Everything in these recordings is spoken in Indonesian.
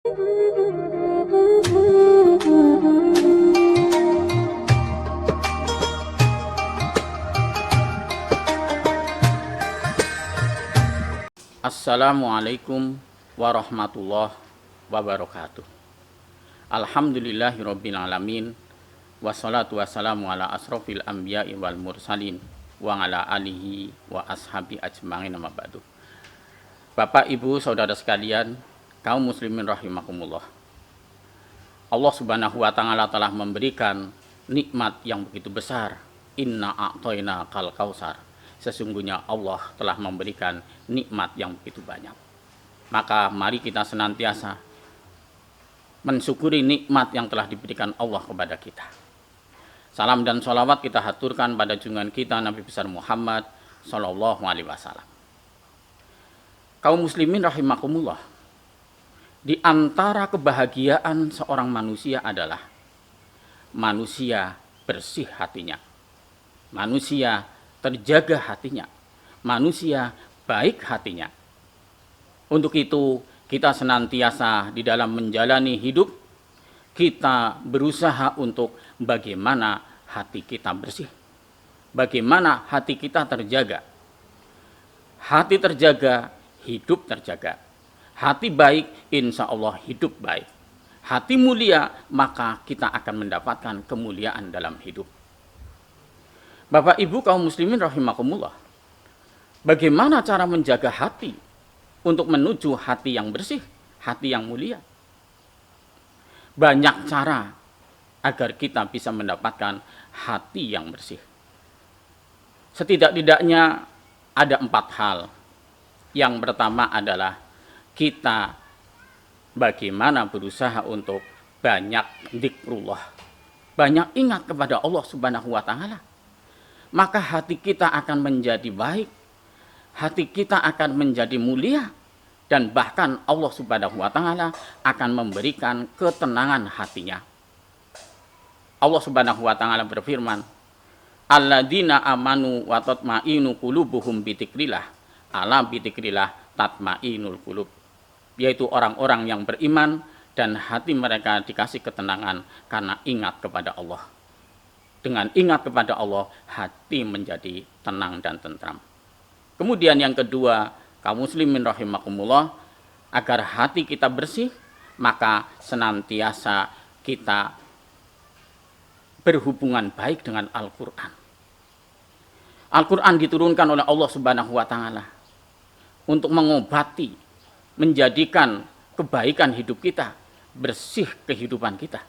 Assalamualaikum warahmatullahi wabarakatuh. Alhamdulillahirabbil alamin. Wassalatu wassalamu ala asrofil anbiya'i wal mursalin wa ala alihi wa ashabi ajma'in amma ba'du. Bapak, Ibu, saudara sekalian, kaum muslimin rahimakumullah. Allah Subhanahu wa taala telah memberikan nikmat yang begitu besar. Inna a'toina kal kausar. Sesungguhnya Allah telah memberikan nikmat yang begitu banyak. Maka mari kita senantiasa mensyukuri nikmat yang telah diberikan Allah kepada kita. Salam dan sholawat kita haturkan pada junjungan kita Nabi besar Muhammad Sallallahu Alaihi Wasallam. Kaum muslimin rahimakumullah, di antara kebahagiaan seorang manusia adalah manusia bersih hatinya, manusia terjaga hatinya, manusia baik hatinya. Untuk itu kita senantiasa di dalam menjalani hidup, kita berusaha untuk bagaimana hati kita bersih, bagaimana hati kita terjaga. Hati terjaga, hidup terjaga. Hati baik, insya Allah hidup baik. Hati mulia, maka kita akan mendapatkan kemuliaan dalam hidup. Bapak, Ibu, kaum muslimin rahimakumullah, bagaimana cara menjaga hati untuk menuju hati yang bersih, hati yang mulia? Banyak cara agar kita bisa mendapatkan hati yang bersih. Setidak-tidaknya ada 4 hal. Yang pertama adalah kita bagaimana berusaha untuk banyak zikrullah, banyak ingat kepada Allah Subhanahu wa taala. Maka hati kita akan menjadi baik, hati kita akan menjadi mulia, dan bahkan Allah Subhanahu wa taala akan memberikan ketenangan hatinya. Allah Subhanahu wa taala berfirman, alladzina amanu wa tatma'innu qulubuhum bidzikrillah, ala bidzikrillah tatma'innul qulub, yaitu orang-orang yang beriman dan hati mereka dikasih ketenangan karena ingat kepada Allah. Dengan ingat kepada Allah, hati menjadi tenang dan tentram. Kemudian yang kedua, kaum muslimin rahimakumullah, agar hati kita bersih, maka senantiasa kita berhubungan baik dengan Al-Quran. Al-Quran diturunkan oleh Allah Subhanahu wa taala untuk mengobati, menjadikan kebaikan hidup kita, bersih kehidupan kita.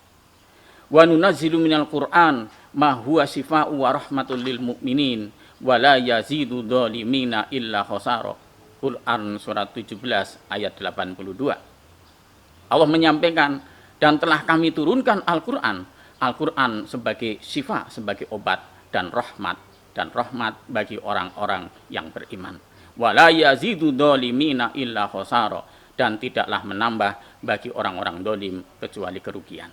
Wa nunazzilu minal Qur'an ma huwa shifaa'u wa rahmatul lil mu'minin wa la yazidu dhalimina illa khasara. Quran surat 17 ayat 82. Allah menyampaikan, dan telah kami turunkan Al-Quran, Al-Quran sebagai syifa, sebagai obat dan rahmat bagi orang-orang yang beriman. Wala yazidu dhalimina illa khasara, dan tidaklah menambah bagi orang-orang dolim kecuali kerugian.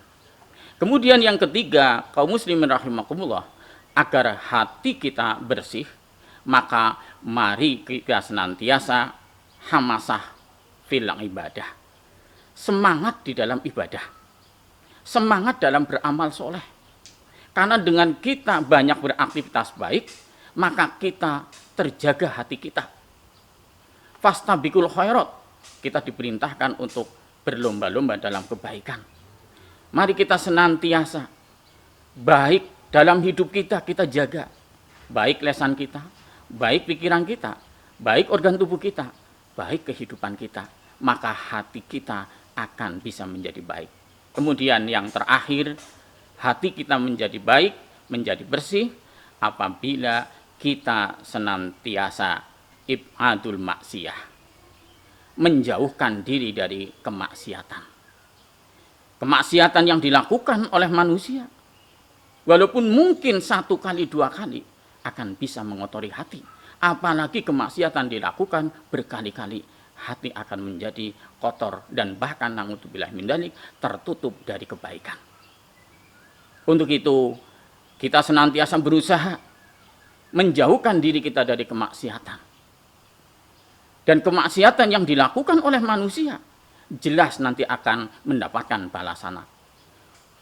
Kemudian yang ketiga, kaum muslimin rahimakumullah, agar hati kita bersih, maka mari kita senantiasa hamasah fil ibadah, semangat di dalam ibadah, semangat dalam beramal soleh. Karena dengan kita banyak beraktivitas baik, maka kita terjaga hati kita. Fastabiqul khairat, kita diperintahkan untuk berlomba-lomba dalam kebaikan. Mari kita senantiasa baik dalam hidup kita, kita jaga. Baik lesan kita, baik pikiran kita, baik organ tubuh kita, baik kehidupan kita. Maka hati kita akan bisa menjadi baik. Kemudian yang terakhir, hati kita menjadi baik, menjadi bersih apabila kita senantiasa ibadul maksiyah, menjauhkan diri dari kemaksiatan. Kemaksiatan yang dilakukan oleh manusia, walaupun mungkin 1 kali 2 kali, akan bisa mengotori hati. Apalagi kemaksiatan dilakukan berkali-kali, hati akan menjadi kotor dan bahkan na'udzubillah min dzalik, tertutup dari kebaikan. Untuk itu kita senantiasa berusaha menjauhkan diri kita dari kemaksiatan. Dan kemaksiatan yang dilakukan oleh manusia jelas nanti akan mendapatkan balasan.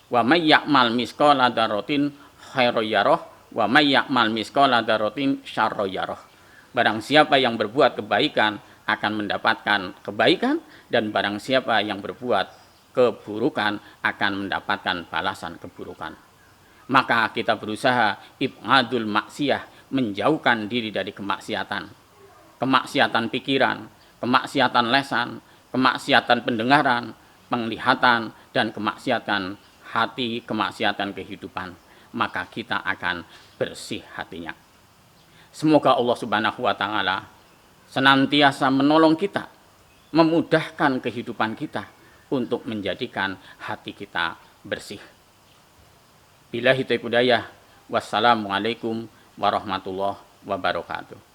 Wa may ya'mal misqala dzarratin khairan yarah wa may ya'mal misqala dzarratin syarran yarah. Barang siapa yang berbuat kebaikan akan mendapatkan kebaikan, dan barang siapa yang berbuat keburukan akan mendapatkan balasan keburukan. Maka kita berusaha ibadul maksiyah, menjauhkan diri dari kemaksiatan. Kemaksiatan pikiran, kemaksiatan lesan, kemaksiatan pendengaran, penglihatan, dan kemaksiatan hati, kemaksiatan kehidupan. Maka kita akan bersih hatinya. Semoga Allah Subhanahu wa Ta'ala senantiasa menolong kita, memudahkan kehidupan kita untuk menjadikan hati kita bersih. Billahi taufiq hidayah. Wassalamualaikum warahmatullahi wabarakatuh.